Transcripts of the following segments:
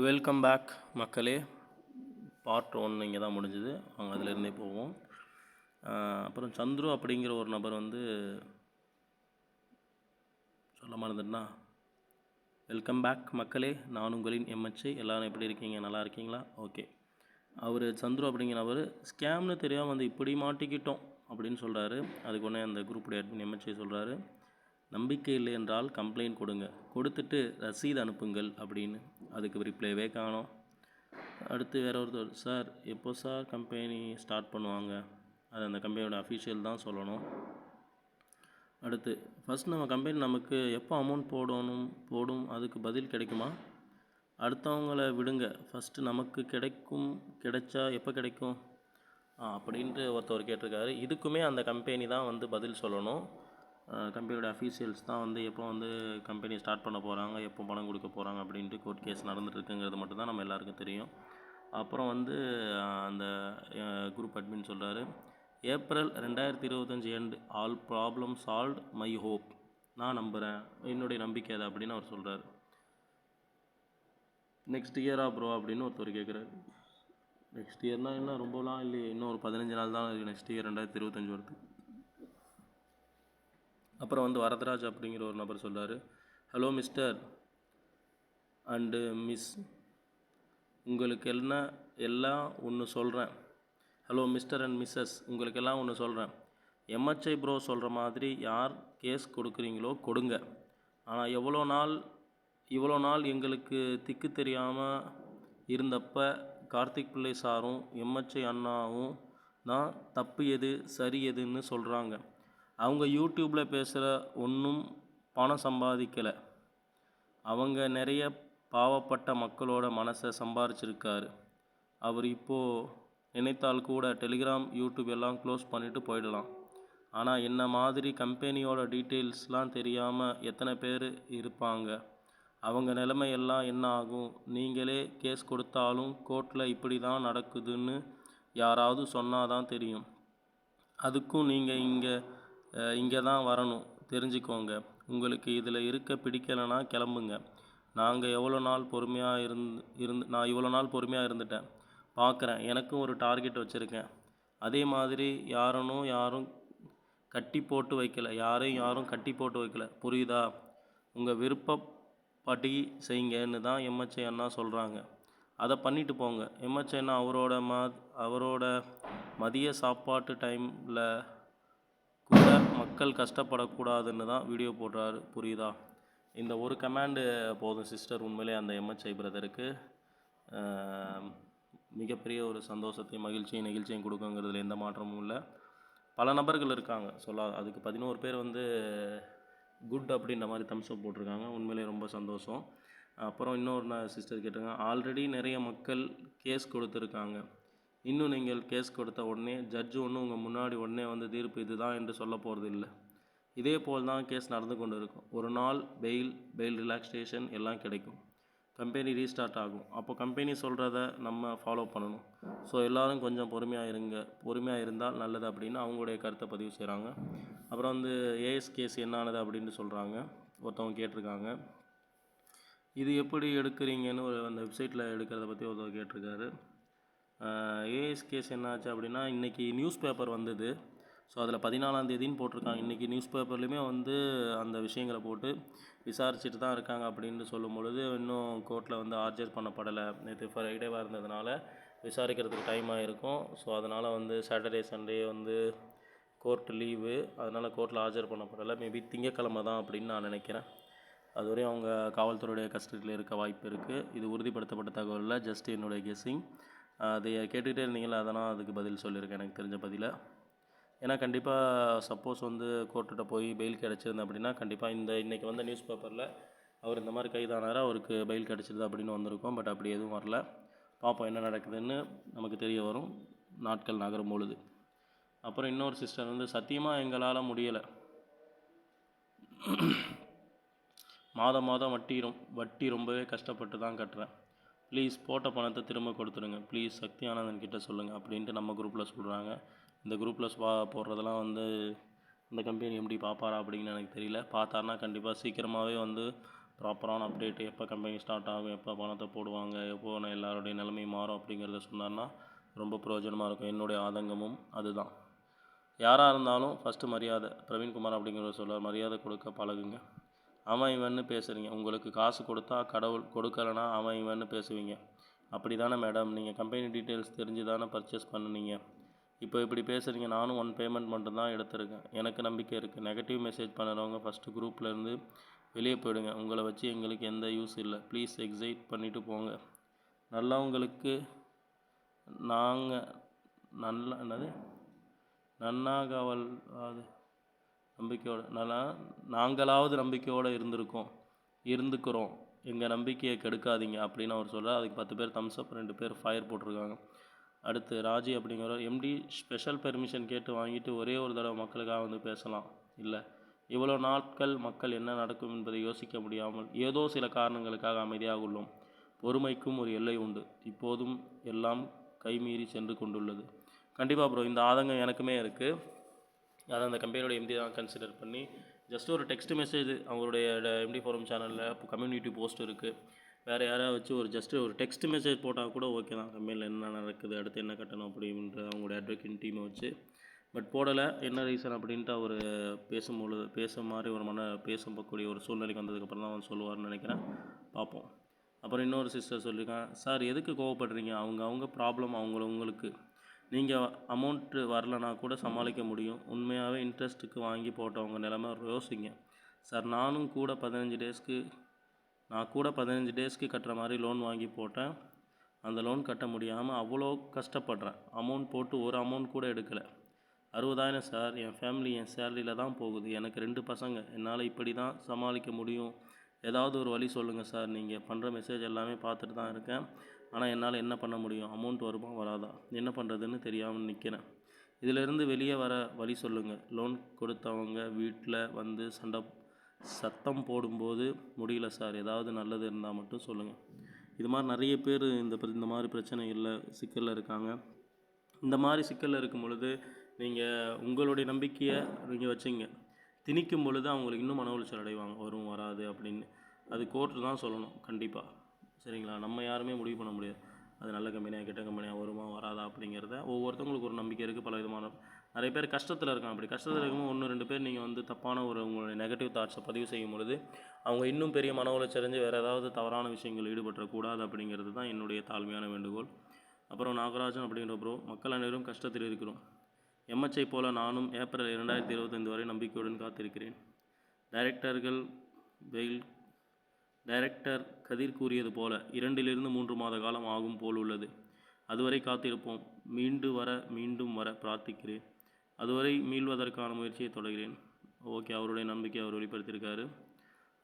Welcome back மக்களே. Part 1 இங்கே தான் முடிஞ்சுது. அவங்க அதிலேருந்தே போவோம். அப்புறம் சந்துரு அப்படிங்கிற ஒரு நபர் வந்து சொல்ல மறந்துட்டுனா, வெல்கம் பேக் மக்களே, நான் உங்களின் எம்ஹெச்ஐ. எல்லோரும் எப்படி இருக்கீங்க? நல்லா இருக்கீங்களா? ஓகே. அவர் சந்துரு அப்படிங்கிற நபர் ஸ்கேம்னு தெரியாமல் வந்து இப்படி மாட்டிக்கிட்டோம் அப்படின்னு சொல்கிறாரு. அதுக்கு ஒன்றே அந்த குரூப்புடைய அட்மின் எம்ஹெச்ஐ சொல்கிறாரு, நம்பிக்கை இல்லை என்றால் கம்ப்ளைண்ட் கொடுங்க, கொடுத்துட்டு ரசீது அனுப்புங்கள் அப்படின்னு. அதுக்கு ரிப்ளைவே காணோம். அடுத்து வேற ஒருத்தர், சார் எப்போ சார் கம்பெனி ஸ்டார்ட் பண்ணுவாங்க? அது அந்த கம்பெனியோட அஃபீஷியல் தான் சொல்லணும். அடுத்து ஃபஸ்ட் நம்ம கம்பெனி நமக்கு எப்போ அமௌண்ட் போடும் அதுக்கு பதில் கிடைக்குமா? அடுத்தவங்கள விடுங்க, ஃபஸ்ட்டு நமக்கு கிடைச்சா எப்போ கிடைக்கும் அப்படின்ட்டு ஒருத்தவர் கேட்டிருக்காரு. இதுக்குமே அந்த கம்பெனி தான் வந்து பதில் சொல்லணும். கம்பெனியோட அஃபீஷியல்ஸ் தான் வந்து எப்போ வந்து கம்பெனி ஸ்டார்ட் பண்ண போகிறாங்க, எப்போ பணம் கொடுக்க போகிறாங்க அப்படின்ட்டு கோர்ட் கேஸ் நடந்துட்டுருக்குங்கிறது மட்டும்தான் நம்ம எல்லாருக்கும் தெரியும். அப்புறம் வந்து அந்த குரூப் அட்மின் சொல்கிறாரு, April 2025 end all problem solved my hope. நான் நம்புகிறேன், என்னுடைய நம்பிக்கை அது அப்படின்னு அவர் சொல்கிறார். நெக்ஸ்ட் இயரா ப்ரோ அப்படின்னு ஒருத்தர் கேட்குறாரு. நெக்ஸ்ட் இயர்னால் என்ன ரொம்பலாம் இல்லையே, இன்னும் ஒரு 15 நாள் தான் இருக்குது நெக்ஸ்ட் இயர் 2025 வருது. அப்புறம் வந்து வரதராஜ் அப்படிங்கிற ஒரு நபர் சொல்கிறார், ஹலோ மிஸ்டர் அண்டு மிஸ், உங்களுக்கு எல்லாம் ஒன்று சொல்கிறேன். ஹலோ மிஸ்டர் அண்ட் மிஸ்ஸஸ், உங்களுக்கெல்லாம் ஒன்று சொல்கிறேன். எம்ஹெச்ஐ ப்ரோ சொல்கிற மாதிரி யார் கேஸ் கொடுக்குறீங்களோ கொடுங்க. ஆனால் இவ்வளோ நாள் எங்களுக்கு திக்கு தெரியாமல் இருந்தப்போ கார்த்திக் பிள்ளை சாரும் எம்ஹெச்ஐ அண்ணாவும் தான் தப்பு எது சரி எதுன்னு சொல்கிறாங்க. அவங்க யூடியூப்பில் பேசுகிற ஒன்றும் பணம் சம்பாதிக்கலை. அவங்க நிறைய பாவப்பட்ட மக்களோட மனசை சம்பாரிச்சிருக்காரு. அவர் இப்போது நினைத்தால் கூட டெலிகிராம் யூடியூப் எல்லாம் க்ளோஸ் பண்ணிவிட்டு போயிடலாம். ஆனால் என்ன மாதிரி கம்பெனியோட டீட்டெயில்ஸ்லாம் தெரியாமல் எத்தனை பேர் இருப்பாங்க? அவங்க நிலைமை எல்லாம் என்ன ஆகும்? நீங்களே கேஸ் கொடுத்தாலும் கோர்ட்டில் இப்படி தான் நடக்குதுன்னு யாராவது சொன்னாதான் தெரியும். அதுக்கும் நீங்கள் இங்கே தான் வரணும், தெரிஞ்சுக்கோங்க. உங்களுக்கு இதில் இருக்க பிடிக்கலைன்னா கிளம்புங்க. நான் இவ்வளோ நாள் பொறுமையாக இருந்துட்டேன், பார்க்குறேன். எனக்கும் ஒரு டார்கெட் வச்சுருக்கேன். அதே மாதிரி யாரும் கட்டி போட்டு வைக்கல, யாரும் கட்டி போட்டு வைக்கல, புரியுதா? உங்கள் விருப்பப்படி செய்யுங்கன்னு தான் எம்ஹெச்ஐ அண்ணா சொல்கிறாங்க. அதை பண்ணிட்டு போங்க. எம்ஹெச்ஐ அண்ணா அவரோட மதிய சாப்பாட்டு டைமில் கூட மக்கள் கஷ்டப்படக்கூடாதுன்னு தான் வீடியோ போடுறாரு, புரியுதா? இந்த ஒரு கமாண்டு போதும் சிஸ்டர், உண்மையிலே அந்த எம்ஹெச்ஐ பிரதருக்கு மிகப்பெரிய ஒரு சந்தோஷத்தையும் மகிழ்ச்சியும் நெகிழ்ச்சியும் கொடுக்குங்கிறதுல எந்த மாற்றமும் இல்லை. பல நபர்கள் இருக்காங்க அதுக்கு 11 பேர் வந்து குட் அப்படின்ற மாதிரி தம்ஸ்அப் போட்டிருக்காங்க. உண்மையிலே ரொம்ப சந்தோஷம். அப்புறம் இன்னொரு சிஸ்டர் கேட்டாங்க, ஆல்ரெடி நிறைய மக்கள் கேஸ் கொடுத்துருக்காங்க. இன்னும் நீங்கள் கேஸ் கொடுத்த உடனே ஜட்ஜு ஒன்று உங்கள் முன்னாடி உடனே வந்து தீர்ப்பு இதுதான் என்று சொல்ல போகிறது இல்லை. இதே போல் தான் கேஸ் நடந்து கொண்டு இருக்கும். ஒரு நாள் பெயில் ரிலாக்ஸேஷன் எல்லாம் கிடைக்கும், கம்பெனி ரீஸ்டார்ட் ஆகும். அப்போ கம்பெனி சொல்கிறத நம்ம ஃபாலோ பண்ணணும். ஸோ எல்லோரும் கொஞ்சம் பொறுமையாக இருந்தால் நல்லது அப்படின்னு அவங்களுடைய கருத்தை பதிவு செய்கிறாங்க. அப்புறம் வந்து ஏஎஸ் கேஸ் என்ன ஆனது அப்படின்னு சொல்கிறாங்க. ஒருத்தவங்க கேட்டிருக்காங்க, இது எப்படி எடுக்கிறீங்கன்னு அந்த வெப்சைட்டில் எடுக்கிறத பற்றி ஒருத்தவர் கேட்டிருக்காரு. ஏஎஸ் கேஸ் என்னாச்சு அப்படின்னா, இன்றைக்கி நியூஸ் பேப்பர் வந்தது. ஸோ அதில் 14ஆம் தேதின்னு போட்டிருக்காங்க. இன்றைக்கி நியூஸ் பேப்பர்லேயுமே வந்து அந்த விஷயங்களை போட்டு விசாரிச்சுட்டு தான் இருக்காங்க அப்படின்னு சொல்லும் பொழுது, இன்னும் கோர்ட்டில் வந்து ஆர்ஜர் பண்ணப்படலை. நேற்று ஃப்ரைடேவாக இருந்ததுனால விசாரிக்கிறதுக்கு டைம் ஆகிருக்கும். ஸோ அதனால் வந்து சாட்டர்டே சண்டே வந்து கோர்ட் லீவு, அதனால் கோர்ட்டில் ஆர்ஜர் பண்ணப்படலை. மேபி திங்கக்கிழமை தான் அப்படின்னு நான் நினைக்கிறேன். அதுவரையும் அவங்க காவல்துறையுடைய கஸ்டடியில் இருக்க வாய்ப்பு இருக்குது. இது உறுதிப்படுத்தப்பட்ட தகவல் இல்லை, ஜஸ்ட் என்னுடைய கெஸ்ஸிங். அதை கேட்டுக்கிட்டே இருந்தீங்களா, அதனால் அதுக்கு பதில் சொல்லியிருக்கேன் எனக்கு தெரிஞ்ச பதிலை. ஏன்னா கண்டிப்பாக சப்போஸ் வந்து கோர்ட்டுகிட்ட போய் பெயில் கிடச்சிருந்தேன் அப்படின்னா கண்டிப்பாக இன்றைக்கி வந்த நியூஸ் பேப்பரில் அவர் இந்த மாதிரி கைதானார், அவருக்கு பெயில் கிடச்சிருது அப்படின்னு வந்திருக்கும். பட் அப்படி எதுவும் வரல. பார்ப்போம் என்ன நடக்குதுன்னு, நமக்கு தெரிய வரும் நாட்கள் நகரும் பொழுது. அப்புறம் இன்னொரு சிஸ்டர் வந்து, சத்தியமாக எங்களால் முடியலை, மாதம் வட்டி ரொம்பவே கஷ்டப்பட்டு தான் கட்டுறேன். ப்ளீஸ் போட்ட பணத்தை திரும்ப கொடுத்துடுங்க, ப்ளீஸ் சக்தி ஆனந்தன் கிட்டே சொல்லுங்கள் அப்படின்ட்டு நம்ம குரூப்பில் சொல்கிறாங்க. இந்த குரூப்பில் போடுறதெல்லாம் வந்து இந்த கம்பெனி எப்படி பார்ப்பாரா அப்படின்னு எனக்கு தெரியல. பார்த்தாருனா கண்டிப்பாக சீக்கிரமாகவே வந்து ப்ராப்பரான அப்டேட் எப்போ கம்பெனி ஸ்டார்ட் ஆகும், எப்போ பணத்தை போடுவாங்க, எப்போ எல்லாருடைய நிலைமை மாறும் அப்படிங்கிறத சொன்னார்னா ரொம்ப பிரயோஜனமாக இருக்கும். என்னுடைய ஆதங்கமும் அதுதான். யாராக இருந்தாலும் ஃபஸ்ட்டு மரியாதை. பிரவீன்குமார் அப்படிங்கிறவர் சொல்லுவார், மரியாதை கொடுக்க பழகுங்க. அவன் இவன்னு பேசுகிறீங்க. உங்களுக்கு காசு கொடுத்தா கடவுள், கொடுக்கலனா அவன் இவன்னு பேசுவீங்க. அப்படி தானே மேடம், நீங்கள் கம்பெனி டீட்டெயில்ஸ் தெரிஞ்சு தானே பர்ச்சேஸ் பண்ணுனீங்க. இப்போ இப்படி பேசுகிறீங்க. நானும் 1 பேமெண்ட் மட்டும்தான் எடுத்திருக்கேன். எனக்கு நம்பிக்கை இருக்குது. நெகட்டிவ் மெசேஜ் பண்ணுறவங்க ஃபஸ்ட்டு குரூப்லேருந்து வெளியே போயிடுங்க. உங்களை வச்சு எங்களுக்கு எந்த யூஸ் இல்லை. ப்ளீஸ் எக்ஸைட் பண்ணிவிட்டு போங்க. நல்லவங்களுக்கு நாங்கள் என்னது நன்னாகவலாது நம்பிக்கையோட நாங்களாவது நம்பிக்கையோடு இருந்துக்கிறோம். எங்கள் நம்பிக்கையை கெடுக்காதீங்க அப்படின்னு அவர் சொல்கிறார். அதுக்கு 10 பேர் தம்ஸ் அப், 2 பேர் ஃபயர் போட்டிருக்காங்க. அடுத்து ராஜி அப்படிங்கிறவர், எம்டி ஸ்பெஷல் பெர்மிஷன் கேட்டு வாங்கிட்டு ஒரே ஒரு தடவை மக்களுக்காக வந்து பேசலாம். இல்லை, இவ்வளோ நாட்கள் மக்கள் என்ன நடக்கும் என்பதை யோசிக்க முடியாமல் ஏதோ சில காரணங்களுக்காக அமைதியாக உள்ளோம். பொறுமைக்கும் ஒரு எல்லை உண்டு. இப்போதும் எல்லாம் கைமீறி சென்று கொண்டுள்ளது. கண்டிப்பாக ப்ரோ, இந்த ஆதங்கம் எனக்குமே இருக்குது. அதை அந்த கம்பெனியோட எம்டி தான் கன்சிடர் பண்ணி ஜஸ்ட் ஒரு டெக்ஸ்ட் மெசேஜ் அவங்களுடைய எம்டி ஃபோரம் சேனலில் இப்போ கம்யூனிட்டி போஸ்ட் இருக்குது. வேறு யாராவது வச்சு ஒரு டெக்ஸ்ட் மெசேஜ் போட்டால் கூட ஓகே தான். கம்பெனியில் என்ன நடக்குது, அடுத்து என்ன கட்டணும் அப்படின்ற அவங்களுடைய அட்வொகேட் டீமை வச்சு. பட் போடலை. என்ன ரீசன் அப்படின்ட்டு அவர் பேசக்கூடிய ஒரு சூழ்நிலைக்கு வந்ததுக்கப்புறம் தான் அவன் சொல்லுவார்னு நினைக்கிறேன். பார்ப்போம். அப்புறம் இன்னொரு சிஸ்டர் சொல்லியிருக்கான், சார் எதுக்கு கோவப்படுறீங்க, அவங்க ப்ராப்ளம் உங்களுக்கு. நீங்கள் அமௌண்ட்டு வரலனா கூட சமாளிக்க முடியும். உண்மையாகவே இன்ட்ரெஸ்ட்டுக்கு வாங்கி போட்டவங்க நிலைமை யோசிங்க சார். நான் கூட 15 டேஸ்க்கு கட்டுற மாதிரி லோன் வாங்கி போட்டேன். அந்த லோன் கட்ட முடியாமல் அவ்வளோ கஷ்டப்படுறேன். அமௌண்ட் போட்டு ஒரு அமௌண்ட் கூட எடுக்கலை. 60,000 சார். என் ஃபேமிலி என் சேலரியில் தான் போகுது. எனக்கு 2 பசங்க. என்னால் இப்படி தான் சமாளிக்க முடியும். ஏதாவது ஒரு வழி சொல்லுங்கள் சார். நீங்கள் பண்ணுற மெசேஜ் எல்லாமே பார்த்துட்டு தான் இருக்கேன். ஆனால் என்னால் என்ன பண்ண முடியும்? அமௌண்ட் வருமா வராதா, என்ன பண்ணுறதுன்னு தெரியாமல் நிற்கிறேன். இதிலிருந்து வெளியே வர வழி சொல்லுங்கள். லோன் கொடுத்தவங்க வீட்டில் வந்து சத்தம் போடும்போது முடியல சார். ஏதாவது நல்லது இருந்தால் மட்டும் சொல்லுங்கள். இது மாதிரி நிறைய பேர் இந்த மாதிரி பிரச்சனைகளில் சிக்கலில் இருக்காங்க. இந்த மாதிரி சிக்கலில் இருக்கும் பொழுது நீங்கள் உங்களுடைய நம்பிக்கையை நீங்கள் வச்சிங்க. திணிக்கும் பொழுது அவங்களுக்கு இன்னும் மன உளைச்சல் அடைவாங்க. வரும் வராது அப்படின்னு. அது கோர்ட்டு தான் சொல்லணும் கண்டிப்பாக. சரிங்களா? நம்ம யாருமே முடிவு பண்ண முடியாது. அது நல்ல கம்பெனியாக கெட்ட கம்பெனியாக வருமா வராதா அப்படிங்கிறத. ஒவ்வொருத்தவங்களுக்கு ஒரு நம்பிக்கை இருக்குது. பல விதமான நிறைய பேர் கஷ்டத்தில் இருக்காங்க. அப்படி கஷ்டத்தில் இருக்கும்போது 1-2 பேர் நீங்கள் வந்து தப்பான உங்களுடைய நெகட்டிவ் தாட்ஸை பதிவு செய்யும் பொழுது அவங்க இன்னும் பெரிய மன உளைச்சடைஞ்சு வேறு ஏதாவது தவறான விஷயங்கள் ஈடுபடக்கூடாது அப்படிங்கிறது தான் என்னுடைய தாழ்மையான வேண்டுகோள். அப்புறம் நாகராஜன் அப்படிங்கிற ப்ரோ, மக்கள் அனைவரும் கஷ்டத்தில் இருக்கிறோம். எம்எச்ஐ போல நானும் ஏப்ரல் 2025 வரை நம்பிக்கையுடன் காத்திருக்கிறேன். டைரக்டர் கதிர் கூறியது போல 2-3 மாத காலம் ஆகும் போல் உள்ளது. அதுவரை காத்திருப்போம். மீண்டும் வர பிரார்த்திக்கிறேன். அதுவரை மீள்வதற்கான முயற்சியை தொடர்கிறேன். ஓகே, அவருடைய நம்பிக்கை அவர் வெளிப்படுத்தியிருக்காரு.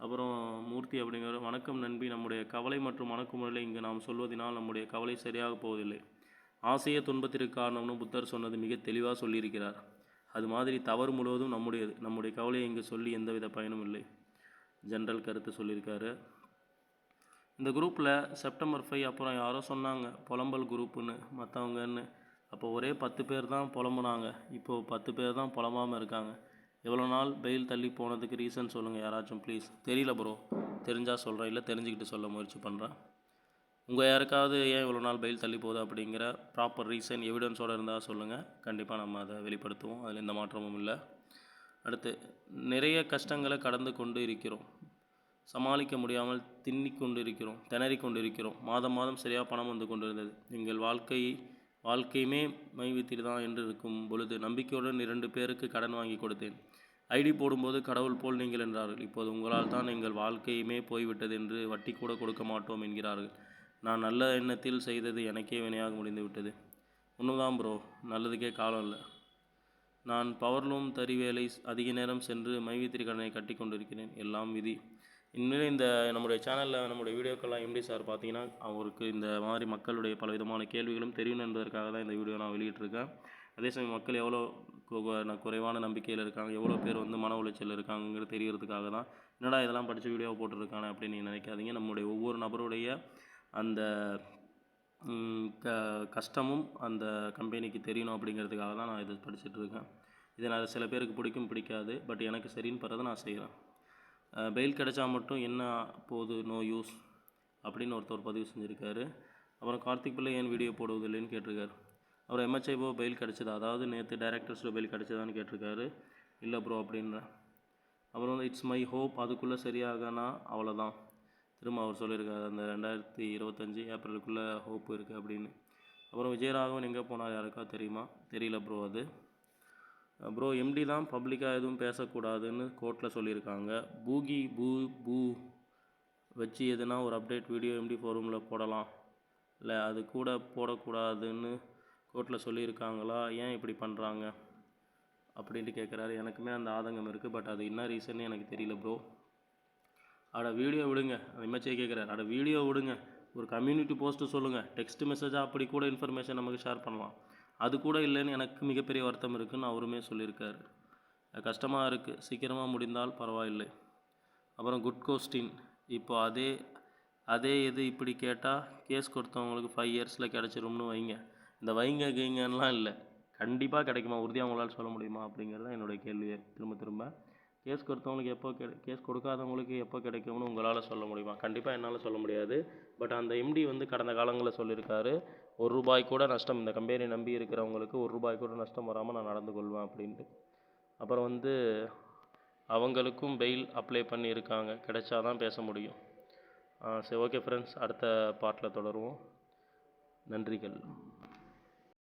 அப்புறம் மூர்த்தி அப்படிங்கிற, வணக்கம் நண்பி. நம்முடைய கவலை மற்றும் மனக்குமுறலை இங்கு நாம் சொல்வதனால் நம்முடைய கவலை சரியாக போவதில்லை. ஆசைய துன்பத்திற்கு காரணம்னு புத்தர் சொன்னது மிக தெளிவாக சொல்லியிருக்கிறார். அது மாதிரி தவறு முழுவதும் நம்முடையது. நம்முடைய கவலையை இங்கு சொல்லி எந்தவித பயனும் இல்லை. ஜென்ரல் கருத்து சொல்லியிருக்காரு. இந்த குரூப்பில் செப்டம்பர் 5 அப்புறம் யாரோ சொன்னாங்க புலம்பல் குரூப்புன்னு மற்றவங்கன்னு. அப்போ ஒரே 10 பேர் தான் புலம்புனாங்க. இப்போது 10 பேர் தான் புலம்பாமல் இருக்காங்க. எவ்வளோ நாள் பெயில் தள்ளி போனதுக்கு ரீசன் சொல்லுங்கள் யாராச்சும் ப்ளீஸ். தெரியல ப்ரோ, தெரிஞ்சால் சொல்கிறேன், இல்லை தெரிஞ்சுக்கிட்டு சொல்ல முயற்சி பண்ணுறேன். உங்கள் யாருக்காவது ஏன் இவ்வளோ நாள் பெயில் தள்ளி போகுது அப்படிங்கிற ப்ராப்பர் ரீசன் எவிடன்ஸோடு இருந்தால் சொல்லுங்கள். கண்டிப்பாக நம்ம அதை வெளிப்படுத்துவோம். அதில் எந்த மாற்றமும் இல்லை. அடுத்து, நிறைய கஷ்டங்களை கடந்து கொண்டு இருக்கிறோம். சமாளிக்க முடியாமல் திணறிக் கொண்டிருக்கிறோம். மாதம் சரியாக பணம் வந்து கொண்டிருந்தது. எங்கள் வாழ்க்கையுமே மைவித்தில் தான் என்று இருக்கும் பொழுது நம்பிக்கையுடன் 2 பேருக்கு கடன் வாங்கி கொடுத்தேன். ஐடி போடும்போது கடவுள் போல் நீங்கள் என்றார்கள். இப்போது உங்களால் தான் எங்கள் வாழ்க்கையுமே போய்விட்டது என்று வட்டி கூட கொடுக்க மாட்டோம் என்கிறார்கள். நான் நல்ல எண்ணத்தில் செய்தது எனக்கே வினையாக முடிந்து விட்டது. உண்மைதான் ப்ரோ, நல்லதுக்கே காலம் இல்லை. நான் பவர்லூம் தறி வேலை அதிக நேரம் சென்று மைவித்திரி கடனை கட்டி கொண்டிருக்கிறேன். எல்லாம் விதி. இனிமேல் இந்த நம்முடைய சேனலில் நம்முடைய வீடியோக்கெல்லாம் எம்டி சார் பார்த்தீங்கன்னா அவருக்கு இந்த மாதிரி மக்களுடைய பல விதமான கேள்விகளும் தெரியும் என்பதற்காக தான் இந்த வீடியோ நான் வெளியிட்டிருக்கேன். அதே சமயம் மக்கள் எவ்வளோ குறைவான நம்பிக்கையில் இருக்காங்க, எவ்வளோ பேர் வந்து மன உளைச்சல் இருக்காங்கிறது தெரியறதுக்காக தான். என்னடா இதெல்லாம் படித்து வீடியோ போட்டிருக்கானே அப்படின்னு நீங்கள் நினைக்காதீங்க. நம்முடைய ஒவ்வொரு நபருடைய அந்த கஷ்டமும் அந்த கம்பெனிக்கு தெரியணும் அப்படிங்கிறதுக்காக தான் நான் இதை படிச்சுட்ருக்கேன். இதை நான் சில பேருக்கு பிடிக்கும் பிடிக்காது, பட் எனக்கு சரின்னு படுறதை நான் செய்கிறேன். பெயில் கிடைச்சா மட்டும் என்ன போகுது, நோ யூஸ் அப்படின்னு ஒருத்தர் பதிவு செஞ்சுருக்காரு. அப்புறம் கார்த்திக் பிள்ளை ஏன் வீடியோ போடுவதில்லைன்னு கேட்டிருக்காரு. அப்புறம் எம்ஹெச்ஐஓ பெயில் கிடச்சிதா, அதாவது நேற்று டைரக்டர்ஸில் பெயில் கிடச்சதான்னு கேட்டிருக்காரு. இல்லை ப்ரோ அப்படின்றேன். அப்புறம் வந்து இட்ஸ் மை ஹோப் அதுக்குள்ளே சரியாகனா அவ்வளோதான். திரும்ப அவர் சொல்லியிருக்காரு அந்த 2025 ஏப்ரலுக்குள்ளே ஹோப் இருக்குது அப்படின்னு. அப்புறம் விஜயராகவன் எங்கே போனார் யாருக்கா தெரியுமா? தெரியல ப்ரோ. அது ப்ரோ எம்டி தான் பப்ளிக்காக எதுவும் பேசக்கூடாதுன்னு கோர்ட்டில் சொல்லியிருக்காங்க. பூகி பூ வச்சு எதுனா ஒரு அப்டேட் வீடியோ எம்டி ஃபோரமில் போடலாம் இல்லை, அது கூட போடக்கூடாதுன்னு கோர்ட்டில் சொல்லியிருக்காங்களா, ஏன் இப்படி பண்ணுறாங்க அப்படின்ட்டு கேட்குறாரு. எனக்குமே அந்த ஆதங்கம் இருக்குது. பட் அது என்ன ரீசன்னு எனக்கு தெரியல ப்ரோ. வீடியோ விடுங்க. எம்ஹெச்ஐ கேட்குறாரு, வீடியோ விடுங்க, ஒரு கம்யூனிட்டி போஸ்ட்டு சொல்லுங்கள், டெக்ஸ்ட் மெசேஜாக அப்படி கூட இன்ஃபர்மேஷன் நமக்கு ஷேர் பண்ணலாம். அது கூட இல்லைன்னு எனக்கு மிகப்பெரிய வருத்தம் இருக்குதுன்னு அவருமே சொல்லியிருக்காரு. கஷ்டமாக இருக்குது, சீக்கிரமாக முடிந்தால் பரவாயில்லை. அப்புறம் குட் கொஸ்டின். இப்போ அதே இது இப்படி கேட்டால் கேஸ் கொடுத்தவங்களுக்கு 5 இயர்ஸில் கிடச்சிரும்னு வைங்க. இந்த வைங்க கீங்கன்னெலாம் இல்லை, கண்டிப்பாக கிடைக்குமா, உறுதியாக உங்களால் சொல்ல முடியுமா அப்படிங்கிறது தான் என்னுடைய கேள்வியை. திரும்ப கேஸ் கொடுத்தவங்களுக்கு எப்போ கேஸ் கொடுக்காதவங்களுக்கு எப்போ கிடைக்கும்னு உங்களால் சொல்ல முடியுமா? கண்டிப்பாக என்னால் சொல்ல முடியாது. பட் அந்த எம்டி வந்து கடந்த காலங்களில் சொல்லியிருக்காரு, ₹1 கூட நஷ்டம், இந்த கம்பெனி நம்பி இருக்கிறவங்களுக்கு ₹1 கூட நஷ்டம் வராமல் நான் நடந்து கொள்வேன் அப்படின்ட்டு. அப்புறம் வந்து அவங்களுக்கும் பெயில் அப்ளை பண்ணியிருக்காங்க, கிடைச்சாதான் பேச முடியும். சரி, ஓகே ஃப்ரெண்ட்ஸ், அடுத்த பார்ட்டில் தொடருவோம். நன்றிகள்.